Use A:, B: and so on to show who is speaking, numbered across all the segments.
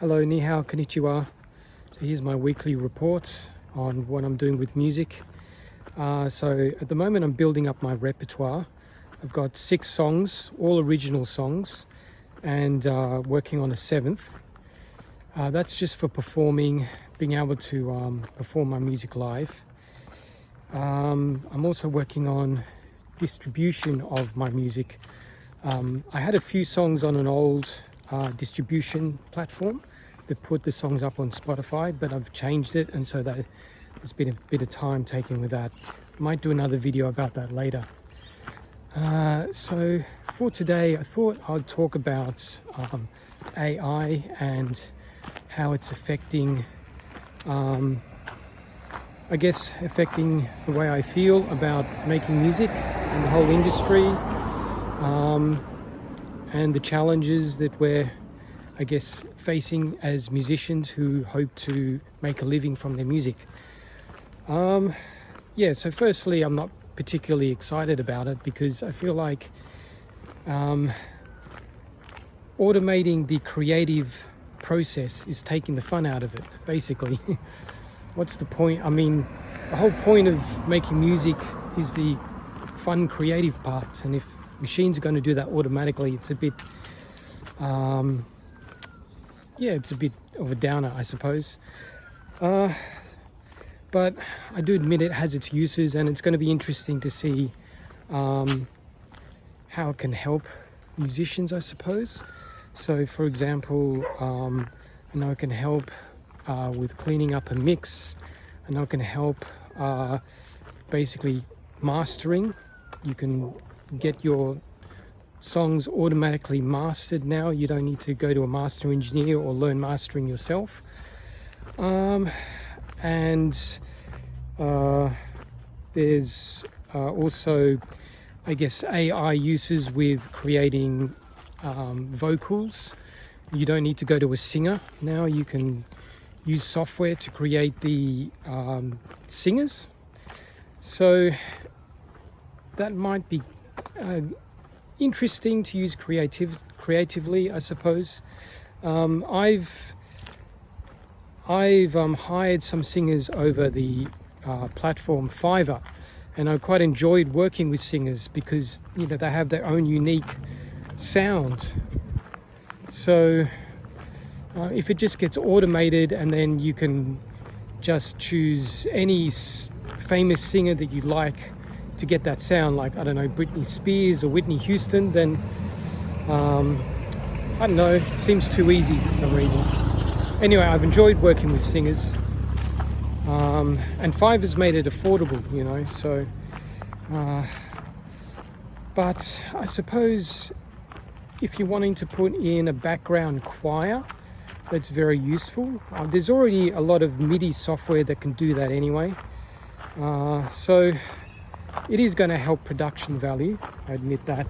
A: Hello, ni hao, konnichiwa. So here's my weekly report on what I'm doing with music. So at the moment I'm building up my repertoire. I've got 6 songs, all original songs, and working on a 7th. That's just for performing, being able to perform my music live. I'm also working on distribution of my music. I had a few songs on an old distribution platform that put the songs up on Spotify, but I've changed it, and so that there's been a bit of time taken with that. I might do another video about that later. So for today, I thought I'd talk about AI and how it's affecting, affecting the way I feel about making music and the whole industry, and the challenges that we're, facing as musicians who hope to make a living from their music. So firstly, I'm not particularly excited about it because I feel like automating the creative process is taking the fun out of it, basically. What's the point? I mean, the whole point of making music is the fun creative part, and if machines are going to do that automatically, it's a bit it's a bit of a downer, I suppose. But I do admit it has its uses, and it's going to be interesting to see how it can help musicians, I suppose. So for example, I know it can help with cleaning up a mix. I know it can help basically mastering. You can get your songs automatically mastered now. You don't need to go to a master engineer or learn mastering yourself. There's also, AI uses with creating vocals. You don't need to go to a singer now. You can use software to create the singers. So that might be interesting to use creatively, I suppose. I've hired some singers over the platform Fiverr, and I quite enjoyed working with singers because they have their own unique sound. So if it just gets automated, and then you can just choose any famous singer that you like to get that sound, like, I don't know, Britney Spears or Whitney Houston, then I don't know, it seems too easy for some reason. Anyway, I've enjoyed working with singers, and Fiverr's made it affordable, so but I suppose if you're wanting to put in a background choir, that's very useful. There's already a lot of MIDI software that can do that anyway, so it is going to help production value, I admit that.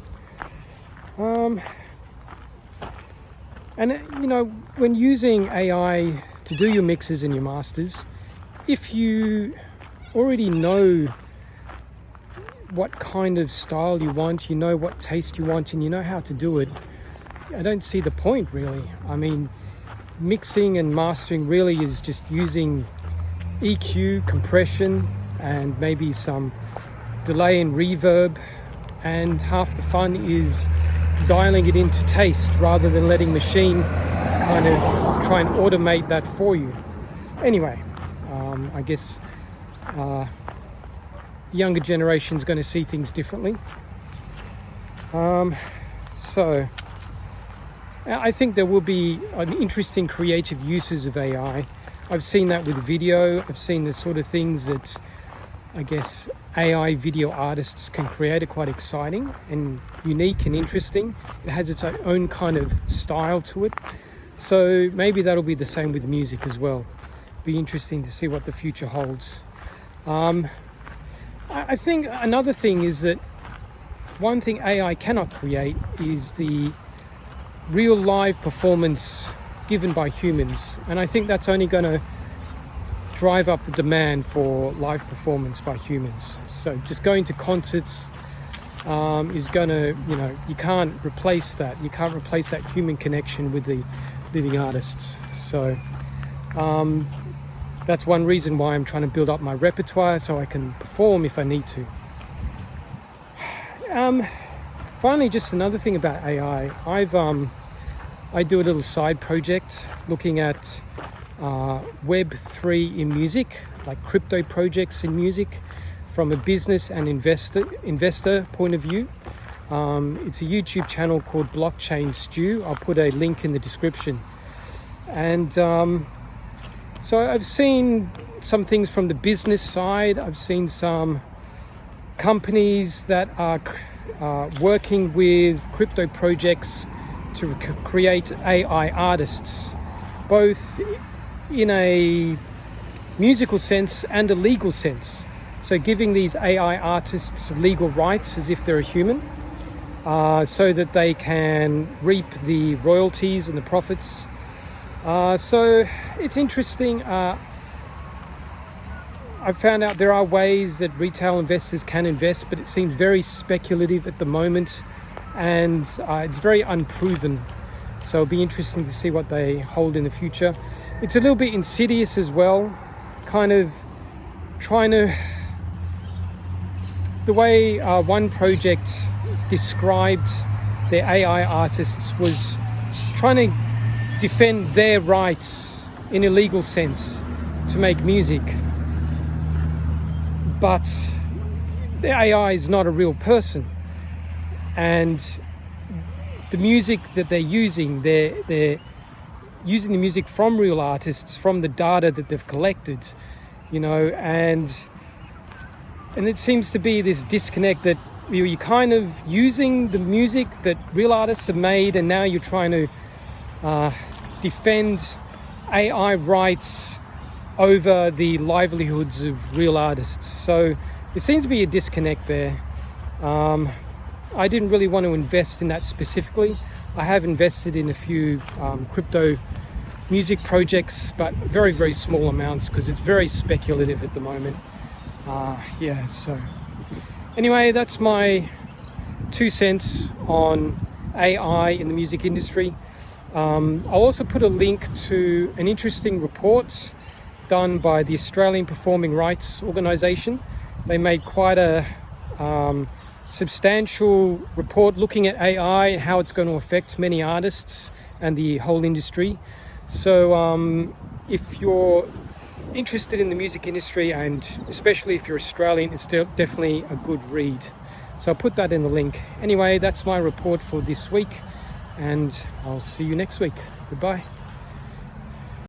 A: When using AI to do your mixes and your masters, if you already know what kind of style you want, you know what taste you want, and you know how to do it, I don't see the point, really. I mean, mixing and mastering really is just using EQ, compression, and maybe some delay and reverb, and half the fun is dialing it into taste rather than letting machine kind of try and automate that for you. Anyway, the younger generation is going to see things differently. So I think there will be an interesting creative uses of AI. I've seen that with video. I've seen the sort of things that AI video artists can create are quite exciting and unique and interesting. It has its own kind of style to it. So maybe that'll be the same with music as well. Be interesting to see what the future holds. I think another thing is that one thing AI cannot create is the real live performance given by humans. And I think that's only going to drive up the demand for live performance by humans. So just going to concerts, is going to, you can't replace that. You can't replace that human connection with the living artists. So that's one reason why I'm trying to build up my repertoire so I can perform if I need to. Finally, just another thing about AI. I do a little side project looking at Web3 in music, like crypto projects in music, from a business and investor point of view. It's a YouTube channel called Blockchain Stew. I'll put a link in the description. And so I've seen some things from the business side. I've seen some companies that are working with crypto projects to create AI artists, both in a musical sense and a legal sense. So giving these AI artists legal rights as if they're a human, so that they can reap the royalties and the profits. So it's interesting. I've found out there are ways that retail investors can invest, but it seems very speculative at the moment, and it's very unproven. So it'll be interesting to see what they hold in the future. It's a little bit insidious as well, kind of trying to... The way one project described their AI artists was trying to defend their rights in a legal sense to make music. But the AI is not a real person, and the music that they're using, they're using the music from real artists, from the data that they've collected, and it seems to be this disconnect that you're kind of using the music that real artists have made, and now you're trying to defend AI rights over the livelihoods of real artists. So there seems to be a disconnect there. I didn't really want to invest in that specifically. I have invested in a few crypto music projects, but very, very small amounts because it's very speculative at the moment. So anyway, that's my 2 cents on AI in the music industry. I'll also put a link to an interesting report done by the Australian Performing Rights Organisation. They made quite a substantial report looking at AI, how it's going to affect many artists and the whole industry. So if you're interested in the music industry, and especially if you're Australian, it's definitely a good read. So I'll put that in the link. Anyway, that's my report for this week, and I'll see you next week. Goodbye.